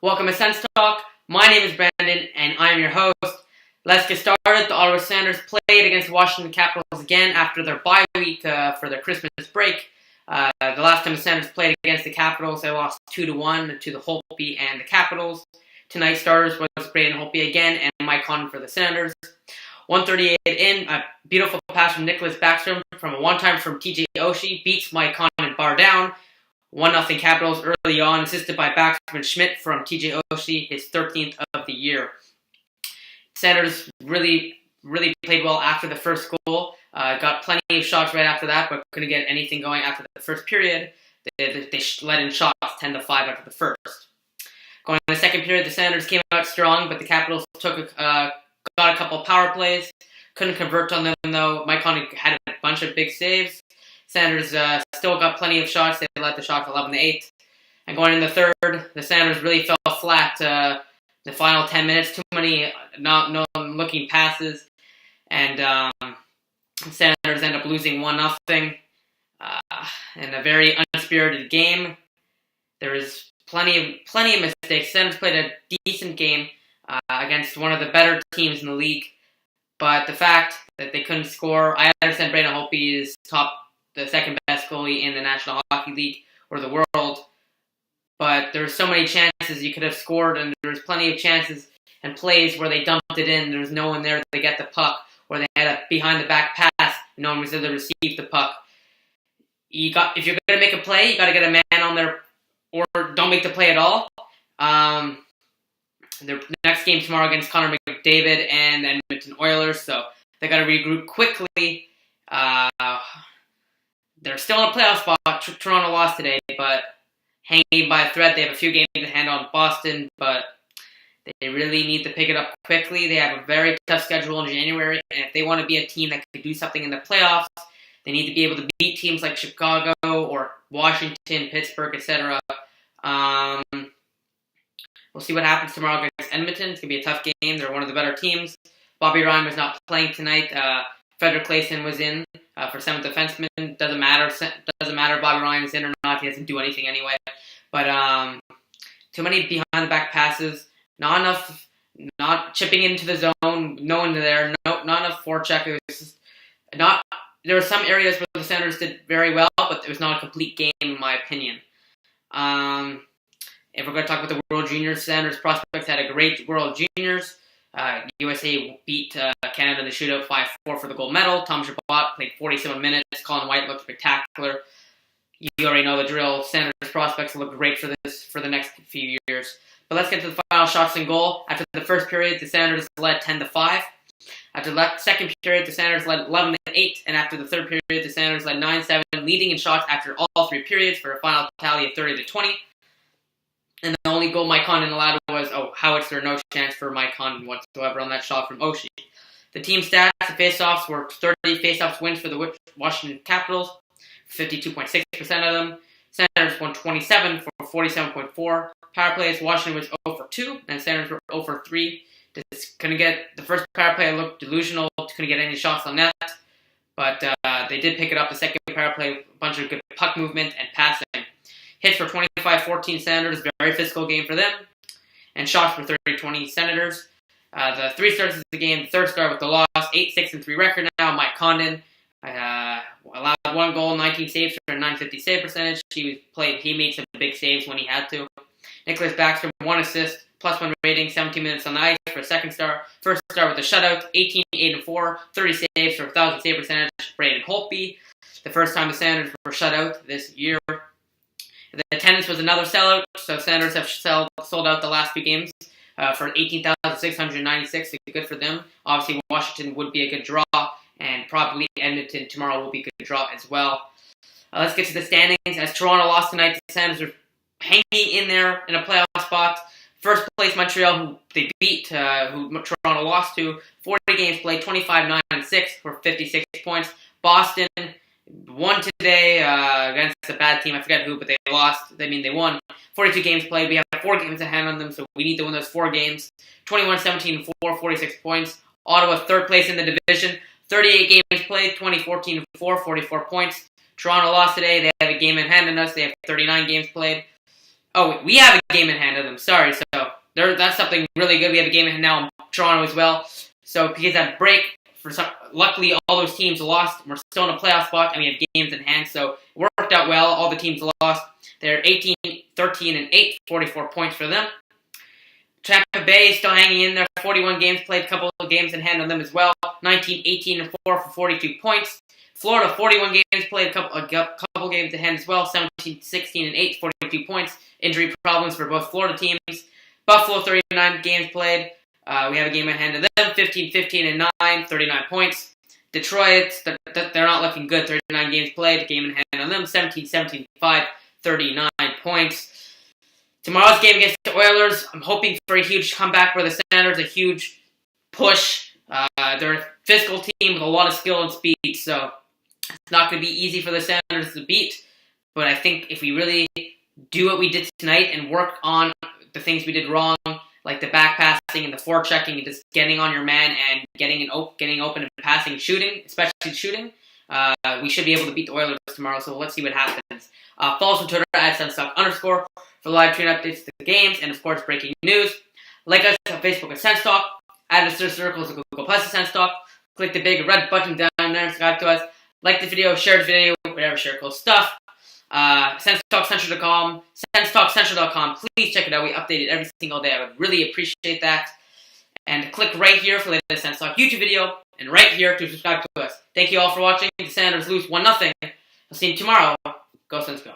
Welcome to SENS Talk. My name is Brandon, and I am your host. Let's get started. The Ottawa Senators played against the Washington Capitals again after their bye week for their Christmas break. The last time the Senators played against the Capitals, they lost 2-1 to the Holtby and the Capitals. Tonight's starters was Braden Holtby again, and Mike Condon for the Senators. 1:38 in, a beautiful pass from Nicholas Backstrom from a one-time from TJ Oshie beats Mike Condon bar down. 1-0 Capitals early on, assisted by Backstrom and Schmidt from TJ Oshie, his 13th of the year. Senators really played well after the first goal. Got plenty of shots right after that, but couldn't get anything going after the first period. They let in shots 10-5 after the first. Going in the second period, the Senators came out strong, but the Capitals got a couple of power plays. Couldn't convert on them, though. Mike Condon had a bunch of big saves. Senators still got plenty of shots. They led the shots 11-8. And going in the third, the Senators really fell flat. The final 10 minutes, too many no looking passes, and Senators end up losing 1-0 in a very unspirited game. There was plenty of mistakes. Senators played a decent game against one of the better teams in the league, but the fact that they couldn't score, I understand Braden Holtby is the second best goalie in the National Hockey League or the world, but there's so many chances you could have scored, and there's plenty of chances and plays where they dumped it in. There's no one there to get the puck, or they had a behind-the-back pass, and no one was there to receive the puck. If you're going to make a play, you got to get a man on there, or don't make the play at all. Their next game tomorrow against Connor McDavid and the Edmonton Oilers, so they got to regroup quickly. They're still in a playoff spot. Toronto lost today, but hanging by a thread. They have a few games to hand on Boston, but they really need to pick it up quickly. They have a very tough schedule in January, and if they want to be a team that can do something in the playoffs, they need to be able to beat teams like Chicago or Washington, Pittsburgh, etc. We'll see what happens tomorrow against Edmonton. It's going to be a tough game. They're one of the better teams. Bobby Ryan was not playing tonight. Frederick Claesson was in for seventh defenseman. Doesn't matter if Bobby Ryan is in or not. He doesn't do anything anyway. But too many behind-the-back passes. Not enough. Not chipping into the zone. No one there. Not enough forecheck. It was just not. There were some areas where the Senators did very well, but it was not a complete game in my opinion. If we're going to talk about the World Juniors, Senators prospects had a great World Juniors. USA beat Canada in the shootout 5-4 for the gold medal. Tom Chabot played 47 minutes. Colin White looked spectacular. You already know the drill. Senators prospects look great for the next few years. But let's get to the final shots and goal. After the first period, the Senators led 10-5. After the second period, the Senators led 11-8. And after the third period, the Senators led 9-7, leading in shots after all three periods for a final tally of 30-20. And the only goal Mike Condon allowed was, Howitzer, no chance for Mike Condon whatsoever on that shot from Oshie. The team stats, the face-offs were 30 face-offs wins for the Washington Capitals, 52.6% of them. Senators won 27 for 47.4. Power plays, Washington was 0 for 2, and Senators were 0 for 3. Couldn't get the first power play looked delusional, couldn't get any shots on net, but they did pick it up the second power play, a bunch of good puck movement and passing. Hits for 25-14 Senators, very physical game for them. And shots for 30-20 Senators. The three stars of the game, the third star with the loss, 8-6-3 record now. Mike Condon allowed one goal, 19 saves for a .950 save percentage. He made some big saves when he had to. Nicholas Backstrom, 1 assist, +1 rating, 17 minutes on the ice for a second star. First star with a shutout, 18-8-4, 30 saves for a 1,000 save percentage. Braden Holtby, the first time the Senators were shut out this year. The attendance was another sellout, so Senators have sold out the last few games for 18,696. Good for them. Obviously, Washington would be a good draw, and probably Edmonton tomorrow will be a good draw as well. Let's get to the standings. As Toronto lost tonight, the Senators are hanging in there in a playoff spot. First place Montreal, who they beat, who Toronto lost to. 40 games played, 25-9-6 for 56 points. Boston won today against a bad team. I forget who, but they lost. They won. 42 games played. We have 4 games to hand on them, so we need to win those 4 games. 21-17-4, 46 points. Ottawa, third place in the division. 38 games played, 20-14-4, 44 points. Toronto lost today. They have a game in hand on us. They have 39 games played. Oh, we have a game in hand of them. Sorry, so that's something really good. We have a game in hand now in Toronto as well. So because that break, luckily all those teams lost. We're still in a playoff spot, and we have games in hand, so it worked out well. All the teams lost. They're 18, 13, and 8, 44 points for them. Tampa Bay is still hanging in there. 41 games played, a couple of games in hand on them as well. 19, 18, and 4 for 42 points. Florida, 41 games played, a couple games in hand as well. 17, 16, and 8, 42 points. Injury problems for both Florida teams. Buffalo, 39 games played. We have a game in hand of them. 15, 15, and 9, 39 points. Detroit, they're not looking good. 39 games played, game in hand on them. 17, 17, 5, 39 points. Tomorrow's game against the Oilers, I'm hoping for a huge comeback for the Senators, a huge push. They're a physical team with a lot of skill and speed, so it's not going to be easy for the Senators to beat. But I think if we really do what we did tonight and work on the things we did wrong, like the back passing and the forechecking and just getting on your man and getting open and passing and shooting, especially shooting, we should be able to beat the Oilers tomorrow, so let's see what happens. Follow us on Twitter at @SensTalk_ for live stream updates to the games and, of course, breaking news. Like us on Facebook at Sense Talk. Add us to the circles of Google Plus at Sense Talk. Click the big red button down there and subscribe to us. Like the video, share the video, whatever, share cool stuff. SenseTalkCentral.com, SenseTalkCentral.com. Please check it out. We update it every single day. I would really appreciate that. And click right here for the latest Sense Talk YouTube video, and right here to subscribe to us. Thank you all for watching. The Senators lose 1-0. I'll see you tomorrow. Go Sens, go.